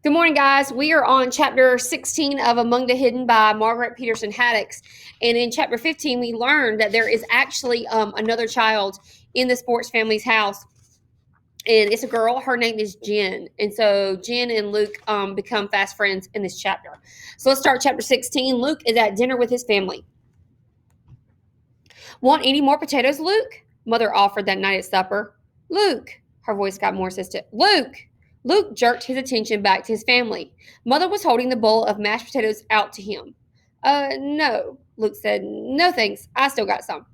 Good morning, guys. We are on chapter 16 of Among the Hidden by Margaret Peterson Haddix. And in chapter 15, we learned that there is actually another child in the sports family's house. And it's a girl. Her name is Jen. And so Jen and Luke become fast friends in this chapter. So let's start chapter 16. Luke is at dinner with his family. Want any more potatoes, Luke? Mother offered that night at supper. Luke. Her voice got more insistent. Luke. Luke jerked his attention back to his family. Mother was holding the bowl of mashed potatoes out to him. No, Luke said. No thanks. I still got some.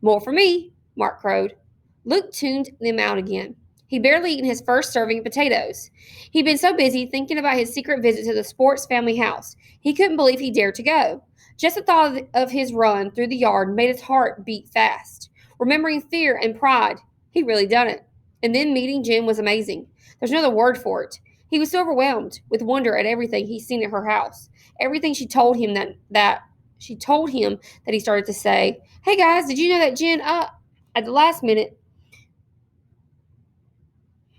More for me, Mark crowed. Luke tuned them out again. He'd barely eaten his first serving of potatoes. He'd been so busy thinking about his secret visit to the sports family house, he couldn't believe he dared to go. Just the thought of his run through the yard made his heart beat fast. Remembering fear and pride, he'd really done it. And then meeting Jen was amazing. There's no other word for it. He was so overwhelmed with wonder at everything he'd seen at her house. Everything she told him that he started to say, "Hey guys, did you know that Jen at the last minute?"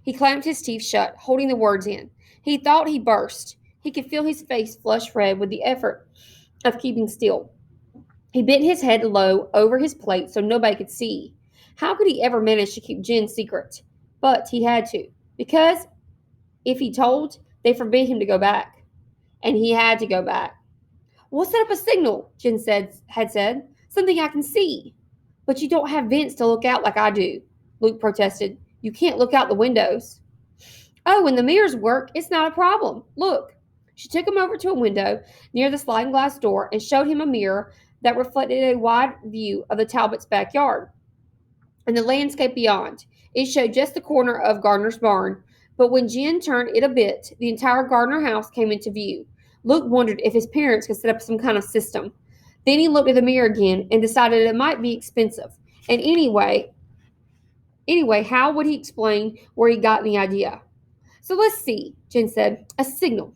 He clamped his teeth shut, holding the words in. He thought he burst. He could feel his face flush red with the effort of keeping still. He bent his head low over his plate so nobody could see. How could he ever manage to keep Jen's secret? But he had to, because if he told, they forbid him to go back. And he had to go back. "We'll set up a signal," Jen had said. "Something I can see." "But you don't have vents to look out like I do," Luke protested. "You can't look out the windows." "Oh, when the mirrors work, it's not a problem. Look." She took him over to a window near the sliding glass door and showed him a mirror that reflected a wide view of the Talbots' backyard and the landscape beyond. It showed just the corner of Gardner's barn, but when Jen turned it a bit, the entire Gardner house came into view. Luke wondered if his parents could set up some kind of system. Then he looked at the mirror again and decided it might be expensive. And anyway, how would he explain where he got the idea? "So let's see," Jen said. "A signal.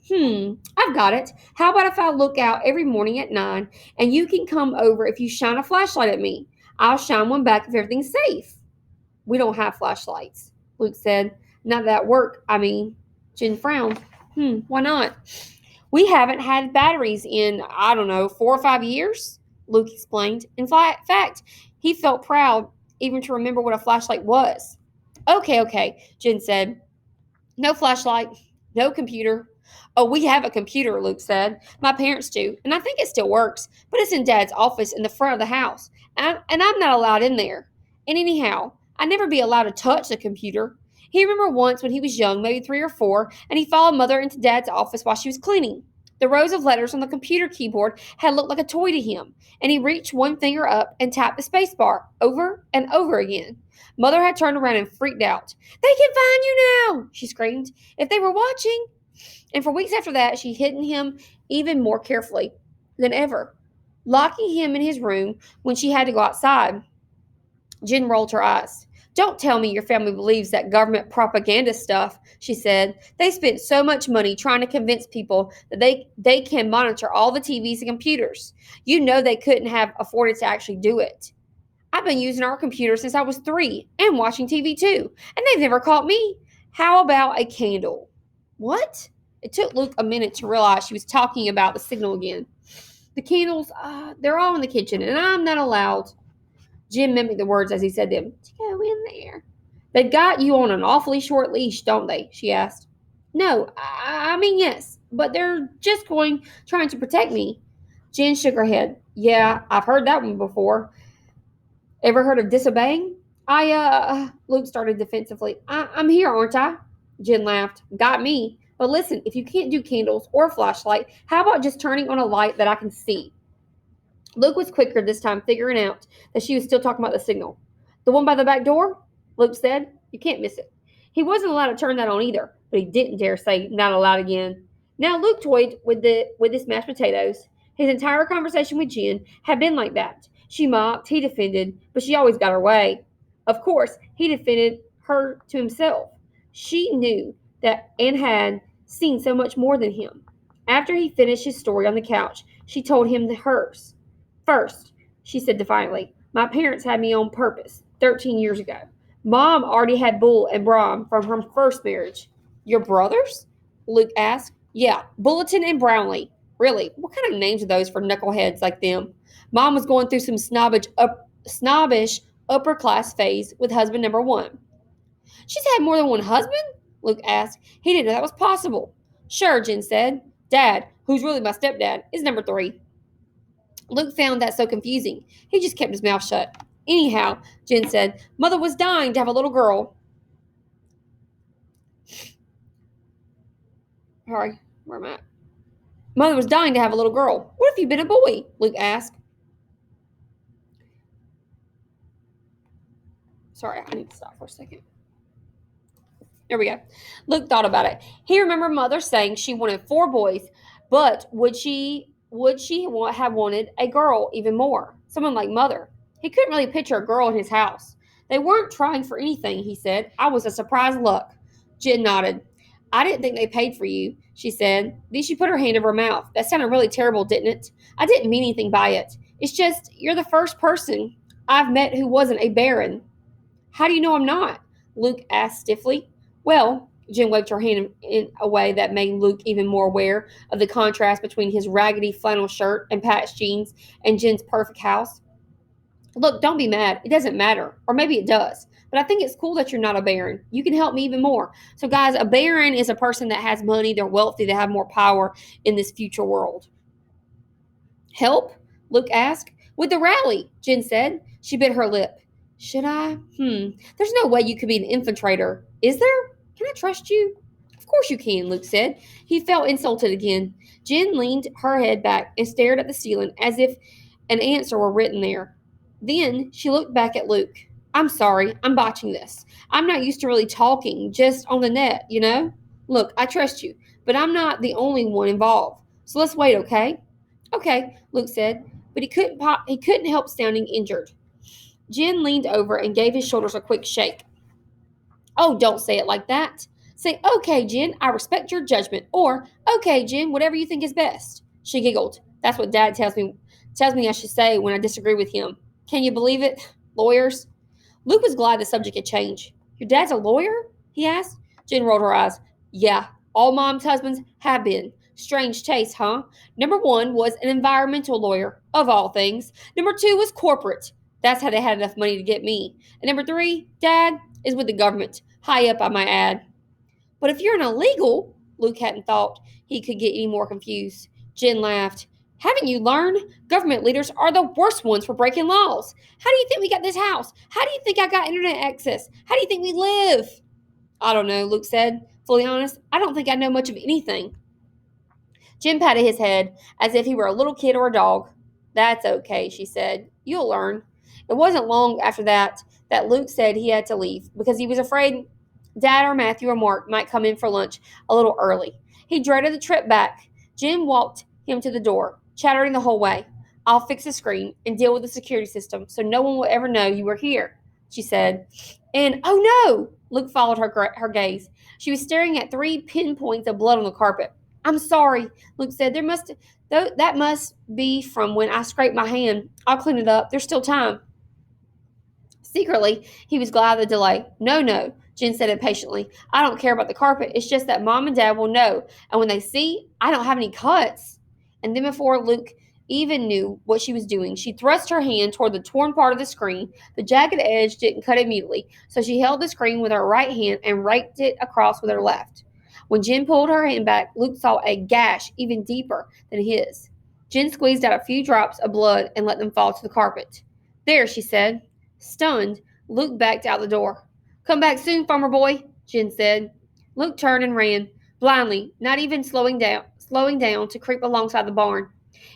I've got it. How about if I look out every morning at 9 and you can come over if you shine a flashlight at me? I'll shine one back if everything's safe." "We don't have flashlights," Luke said. "Not that work, I mean." Jen frowned. Why not?" "We haven't had batteries in, I don't know, 4 or 5 years," Luke explained. In fact, he felt proud even to remember what a flashlight was. Okay, Jen said. "No flashlight, no computer." "Oh, we have a computer," Luke said. "My parents do, and I think it still works, but it's in Dad's office in the front of the house, and I'm not allowed in there. And anyhow, I'd never be allowed to touch the computer." He remembered once when he was young, maybe 3 or 4, and he followed Mother into Dad's office while she was cleaning. The rows of letters on the computer keyboard had looked like a toy to him, and he reached one finger up and tapped the space bar over and over again. Mother had turned around and freaked out. "They can find you now!" she screamed. "If they were watching." And for weeks after that, she hid him even more carefully than ever, locking him in his room when she had to go outside. Jen rolled her eyes. "Don't tell me your family believes that government propaganda stuff," she said. "They spent so much money trying to convince people that they can monitor all the TVs and computers. You know they couldn't have afforded to actually do it. I've been using our computer since I was 3 and watching TV too, and they've never caught me. How about a candle?" "What?" It took Luke a minute to realize she was talking about the signal again. "The candles, they're all in the kitchen, and I'm not allowed." Jim mimicked the words as he said them. "To go in there." "They've got you on an awfully short leash, don't they?" she asked. "No, I mean yes, but they're just trying to protect me." Jen shook her head. "Yeah, I've heard that one before. Ever heard of disobeying?" Luke started defensively. I'm here, aren't I?" Jen laughed. "Got me. But listen, if you can't do candles or a flashlight, how about just turning on a light that I can see?" Luke was quicker this time, figuring out that she was still talking about the signal. "The one by the back door?" Luke said. "You can't miss it." He wasn't allowed to turn that on either, but he didn't dare say not allowed again. Now Luke toyed with his mashed potatoes. His entire conversation with Jen had been like that. She mocked, he defended, but she always got her way. Of course, he defended her to himself. She knew that and had seen so much more than him. After he finished his story on the couch, she told him hers. "First," she said defiantly, "my parents had me on purpose 13 years ago. Mom already had Bull and Brom from her first marriage." "Your brothers?" Luke asked. Yeah, Bulletin and Brownlee. Really, what kind of names are those for knuckleheads like them? Mom was going through some snobbish upper class phase with husband number one. She's had more than one husband? Luke asked. He didn't know that was possible. Sure, Jen said. Dad, who's really my stepdad, is number three. Luke found that so confusing. He just kept his mouth shut. Anyhow, Jen said, Mother was dying to have a little girl. Sorry, where am I at? Mother was dying to have a little girl. What if you'd been a boy? Luke asked. Sorry, I need to stop for a second. There we go. Luke thought about it. He remembered Mother saying she wanted four boys, but would she have wanted a girl even more? Someone like Mother. He couldn't really picture a girl in his house. They weren't trying for anything, he said. I was a surprise luck. Jen nodded. I didn't think they paid for you, she said. Then she put her hand over her mouth. That sounded really terrible, didn't it? I didn't mean anything by it. It's just you're the first person I've met who wasn't a baron. How do you know I'm not? Luke asked stiffly. Well, Jen waved her hand in a way that made Luke even more aware of the contrast between his raggedy flannel shirt and patched jeans and Jen's perfect house. Look, don't be mad. It doesn't matter. Or maybe it does. But I think it's cool that you're not a baron. You can help me even more. So, guys, a baron is a person that has money, they're wealthy, they have more power in this future world. Help? Luke asked. With the rally, Jen said. She bit her lip. Should I? There's no way you could be an infiltrator. Is there? Can I trust you? Of course you can, Luke said. He felt insulted again. Jen leaned her head back and stared at the ceiling as if an answer were written there. Then she looked back at Luke. I'm sorry, I'm botching this. I'm not used to really talking, just on the net, you know? Look, I trust you, but I'm not the only one involved. So let's wait, okay? Okay, Luke said, but he couldn't help sounding injured. Jen leaned over and gave his shoulders a quick shake. Oh, don't say it like that. Say, okay, Jen, I respect your judgment. Or, okay, Jen, whatever you think is best. She giggled. That's what Dad tells me I should say when I disagree with him. Can you believe it? Lawyers. Luke was glad the subject had changed. Your dad's a lawyer? He asked. Jen rolled her eyes. Yeah, all Mom's husbands have been. Strange taste, huh? Number one was an environmental lawyer, of all things. Number two was corporate. That's how they had enough money to get me. And number three, Dad, is with the government. High up, I might add. But if you're an illegal, Luke hadn't thought he could get any more confused. Jen laughed. Haven't you learned? Government leaders are the worst ones for breaking laws. How do you think we got this house? How do you think I got internet access? How do you think we live? I don't know, Luke said. Fully honest, I don't think I know much of anything. Jim patted his head as if he were a little kid or a dog. That's okay, she said. You'll learn. It wasn't long after that Luke said he had to leave because he was afraid Dad or Matthew or Mark might come in for lunch a little early. He dreaded the trip back. Jim walked him to the door, chattering the whole way. I'll fix the screen and deal with the security system so no one will ever know you were here, she said. And, oh no! Luke followed her gaze. She was staring at 3 pinpoints of blood on the carpet. I'm sorry, Luke said. That must be from when I scraped my hand. I'll clean it up. There's still time. Secretly, he was glad of the delay. No, Jen said impatiently. I don't care about the carpet. It's just that Mom and Dad will know. And when they see, I don't have any cuts. And then before Luke even knew what she was doing, she thrust her hand toward the torn part of the screen. The jagged edge didn't cut immediately, so she held the screen with her right hand and raked it across with her left. When Jen pulled her hand back, Luke saw a gash even deeper than his. Jen squeezed out a few drops of blood and let them fall to the carpet. There, she said. Stunned, Luke backed out the door. Come back soon, farmer boy, Jen said. Luke turned and ran, blindly, not even slowing down to creep alongside the barn.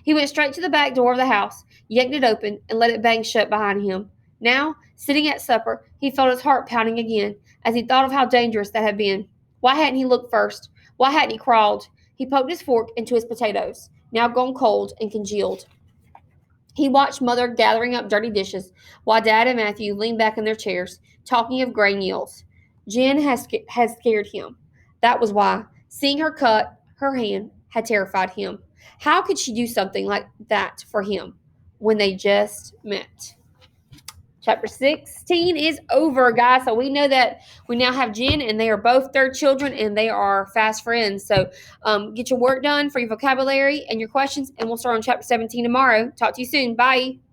He went straight to the back door of the house, yanked it open, and let it bang shut behind him. Now, sitting at supper, he felt his heart pounding again as he thought of how dangerous that had been. Why hadn't he looked first? Why hadn't he crawled? He poked his fork into his potatoes, now gone cold and congealed. He watched Mother gathering up dirty dishes while Dad and Matthew leaned back in their chairs, talking of grain yields. Jen had scared him. That was why. Seeing her cut her hand had terrified him. How could she do something like that for him when they just met? Chapter 16 is over, guys. So we know that we now have Jen, and they are both third children, and they are fast friends. So get your work done for your vocabulary and your questions, and we'll start on chapter 17 tomorrow. Talk to you soon. Bye.